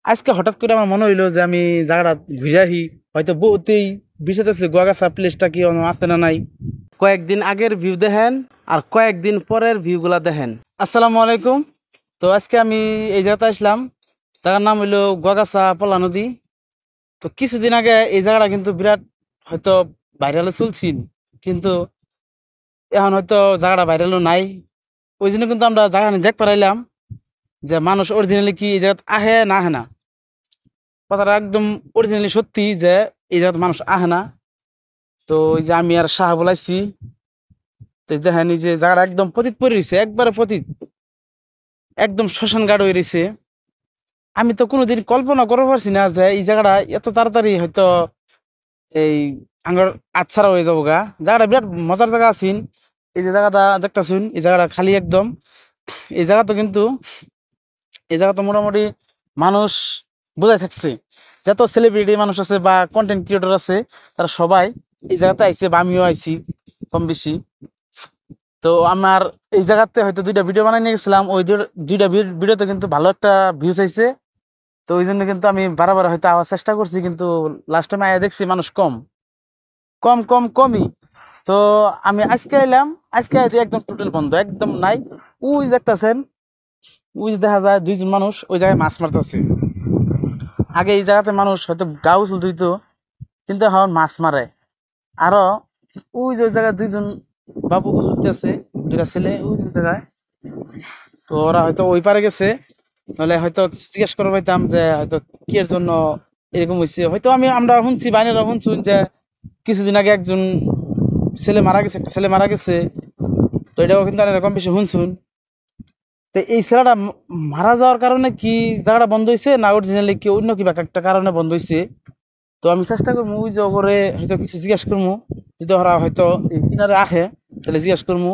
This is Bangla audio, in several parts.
আজকে হঠাৎ করে আমার মনে হইলো যে আমি জায়গাটা ঘুরে আসি। হয়তো বহুতেই বিষাইতেছে গোয়াগাছা প্লেসটা কি আছে না নাই। কয়েকদিন আগের ভিউ দেখেন আর কয়েকদিন পরের ভিউগুলা দেখেন। আসসালামু আলাইকুম। তো আজকে আমি এই জায়গাতে আসলাম। জায়গার নাম হইলো গোয়াগাছা পলা নদী। তো কিছুদিন আগে এই জায়গাটা কিন্তু বিরাট হয়তো ভাইরালে চলছিল, কিন্তু এখন হয়তো জায়গাটা ভাইরালও নাই। ওই জন্য কিন্তু আমরা জায়গা দেখ পারাইলাম যে মানুষ অরিজিনালি কি এই জায়গাতে আহে না আহে না। কথাটা একদম অরিজিনালি সত্যি যে এই জায়গাতে মানুষ আহে না। তো ওই যে আমি আর শাহ বলাইছি, তো দেখেন এই যে জায়গাটা একদম পতিত পড়ে রয়েছে, একবারে পতিত, একদম শ্মশান ঘাট হয়ে রয়েছে। আমি তো কোনোদিন কল্পনা করতে পারছি না যে এই জায়গাটা এত তাড়াতাড়ি হয়তো এই আঙ্গার আচ্ছাড়া হয়ে যাবো গা। জায়গাটা বিরাট মজার জায়গা আছেন। এই যে জায়গাটা দেখতেছুন, এই জায়গাটা খালি একদম। এই জায়গা তো কিন্তু এই জায়গা তো মোটামুটি মানুষ বোঝাই থাকছে, যত সেলিব্রিটি মানুষ আছে বা কন্টেন্ট ক্রিয়েটর আছে তারা সবাই এই জায়গাতে আইছে, বা আমিও আইছি কম বেশি। তো আমার এই জায়গাতে হয়তো দুইটা ভিডিও বানাই নিয়ে গেছিলাম, ওই দুইটা ভিডিওতে কিন্তু ভালো একটা ভিউজ আইছে। তো ওই জন্য কিন্তু আমি বারবার হয়তো আওয়ার চেষ্টা করছি, কিন্তু লাস্ট টাইম আয়া দেখছি মানুষ কম কম কম কমই। তো আমি আজকে এলাম, আজকে আইতে একদম টোটাল বন্ধ, একদম নাই। ওই দেখতেছেন, ওই যে দেখা যায় দুইজন মানুষ ওই জায়গায় মাছ মারতেছে। আগে এই জায়গাতে মানুষ হয়তো গা গোসল ধুইতো, কিন্তু এখন মাছ মারে। আরো ওই যে ওই জায়গায় দুইজন বাবু গোসল দিতেছে, দুইটা ছেলে ওই যে জায়গায়। তো ওরা হয়তো ওই পারে গেছে, নাহলে হয়তো জিজ্ঞেস করে পাইতাম যে হয়তো কি এর জন্য এরকম হয়েছে। হয়তো আমরা শুনছি, বাইরেরা শুনছুন যে কিছুদিন আগে একজন ছেলে মারা গেছে, একটা ছেলে মারা গেছে। তো এটাও কিন্তু আর এরকম বেশি শুনছুন। তো এই ছেলেটা মারা যাওয়ার কারণে কি জায়গাটা বন্ধ হয়েছে, না অরিজিনালি কি অন্য কিবা একটা কারণে বন্ধ হয়েছে। তো আমি চেষ্টা করবো ওই যে করে হয়তো কিছু জিজ্ঞেস করবো, যদি ওরা হয়তো এই কিনারে আহে তাহলে জিজ্ঞেস করবো।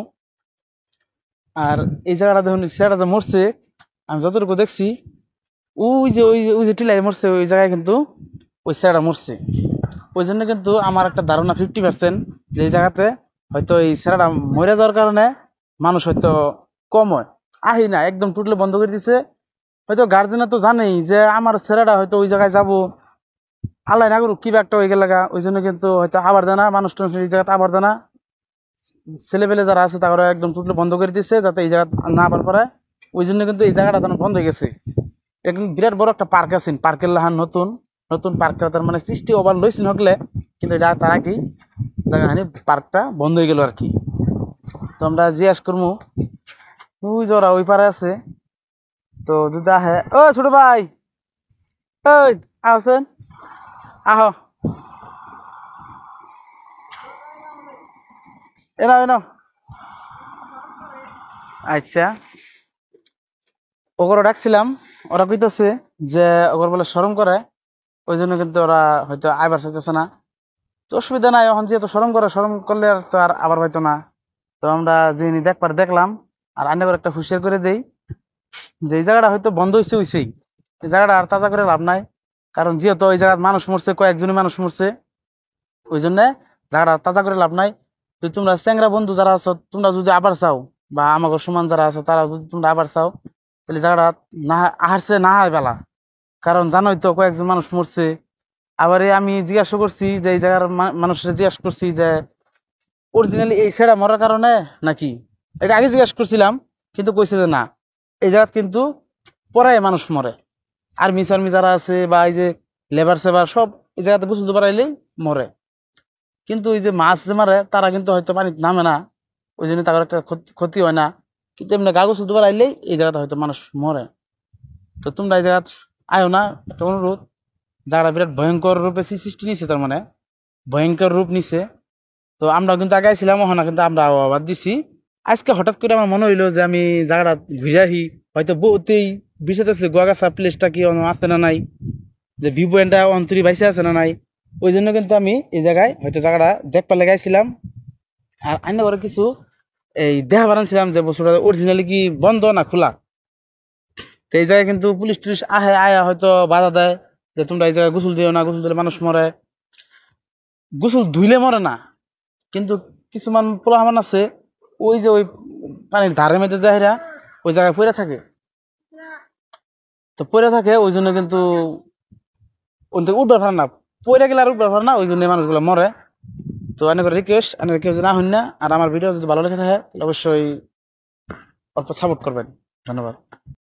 আর এই জায়গাটা দেখুন, ছেলেটা মরছে আমি যতটুকু দেখছি। ওই যে টিলাই মরছে ওই জায়গায়, কিন্তু ওই ছেলেটা মরছে। ওই জন্য কিন্তু আমার একটা ধারণা 50% যে এই জায়গাতে হয়তো এই ছেলেটা মরে যাওয়ার কারণে মানুষ হয়তো কম হয়, আহি না, একদম টোটালি বন্ধ করে দিছে। হয়তো গার্জেনরা তো জানেই যে আমার ছেলেটা হয়তো ওই জায়গায় যাবো, আল্লাহ না করুক কিবা একটা হয়ে গেলে গা, ওই জন্য কিন্তু হয়তো আবার দেনা মানুষ টানুষ এই জায়গাতে আবার দেনা। ছেলে পেলে যারা আছে তারা একদম টোটালি বন্ধ করে দিচ্ছে যাতে এই জায়গা না আবার পারে। ওই জন্য কিন্তু এই জায়গাটা তেমন বন্ধ হয়ে গেছে। এখন বিরাট বড় একটা পার্ক আছে, পার্কের লাহান নতুন নতুন পার্কটা তার মানে সৃষ্টি ওভার লইছেন হকলে, কিন্তু এটা তার আগেই জায়গাখানি পার্কটা বন্ধ হয়ে গেল আর কি। তো আমরা জিজ্ঞাস করবো ওই যে ওরা ওই পারে আছে। তো যদি আহে, ও ছোট ভাই, ওই আছেন, আহ এনাও এনাও। আচ্ছা, ওগুলো ডাকছিলাম, ওরা কইতেছে যে ওগুলো বলে শরম করে, ওই জন্য কিন্তু ওরা হয়তো আইবার চাইতেছে না। তো অসুবিধা নাই, এখন যেহেতু শরম করে, শরম করলে আর তো আর আবার হয়তো না। তো আমরা যিনি দেখবার দেখলাম, আর আইনে করে একটা হুঁশিয়ার করে দেই যে এই জায়গাটা হয়তো বন্ধ হয়েছে হয়েছেই, এই জায়গাটা আর তাজা করে লাভ নাই। কারণ যেহেতু ওই জায়গায় মানুষ মরছে, কয়েকজনই মানুষ মরছে, ওই জন্য জায়গাটা তাজা করে লাভ নাই। যদি তোমরা চ্যাংরা বন্ধু যারা আছো, তোমরা যদি আবার চাও, বা আমাকে সমান যারা আছো তারা যদি তোমরা আবার চাও, তাহলে জায়গাটা না আহারছে না হয় বেলা। কারণ জানোই তো কয়েকজন মানুষ মরছে। আবার আমি জিজ্ঞাসা করছি যে এই জায়গার মানুষের জিজ্ঞাসা করছি যে অরিজিনালি এই ছেড়া মরার কারণে নাকি, এটা আগে জিজ্ঞাসা করছিলাম, কিন্তু কইছে যে না, এই জায়গাত কিন্তু পরে মানুষ মরে। আর্মি সার্মি যারা আছে বা এই যে লেবার সেবার সব এই জায়গাতে গোসল দিবার আইলেই মরে। কিন্তু এই যে মাছ যে মারে তারা কিন্তু হয়তো পানি নামে না, ওই জন্য তাদের একটা ক্ষতি হয় না। কিন্তু এমনি গা গোসল দিবার আইলেই এই জায়গাতে হয়তো মানুষ মরে। তো তোমরা এই জায়গাত আয়ো না, একটা অনুরোধ। জায়গাটা বিরাট ভয়ঙ্কর রূপে সৃষ্টি নিছে, তার মানে ভয়ঙ্কর রূপ নিছে। তো আমরা কিন্তু আগে ছিলাম, ওখানে কিন্তু আমরা আবার দিছি। আজকে হঠাৎ করে আমার মনে হইলো যে আমি জায়গাটা ঘুরে আসি। হয়তো বহুতেই বিষয়তেছে গোয়াগাছা প্লেসটা কি আছে না নাই, যে ভিউ পয়েন্টটা অন্তরি বাইসে আছে না নাই। ওই জন্য কিন্তু আমি এই জায়গায় হয়তো জায়গাটা দেখবার লেগাইছিলাম। আর আইনা করে কিছু এই দেখা বানাচ্ছিলাম যে বস্তুটা অরিজিনালি কি বন্ধ না খোলা। তো এই জায়গায় কিন্তু পুলিশ টুলিশ আহে, আয়া হয়তো বাধা দেয় যে তোমরা এই জায়গায় গোসল দিও না, গোসল দিলে মানুষ মরে। গোসল ধুইলে মরে না, কিন্তু কিছুমান পোলাহামান আছে ওই যে ওই পানির ধারে মেঝে যাহিরা ওই জায়গায় পড়ে থাকে। তো পড়ে থাকে ওই জন্য কিন্তু ওই থেকে উঠবার পারে না, পড়ে গেলে আর উঠবার পারে না, ওই জন্য মানুষগুলো মরে। তো অনেক রিকোয়েস্ট, অনেক কেউ যদি না হন না, আর আমার ভিডিও যদি ভালো লেগে থাকে তাহলে অবশ্যই অল্প সাপোর্ট করবেন। ধন্যবাদ।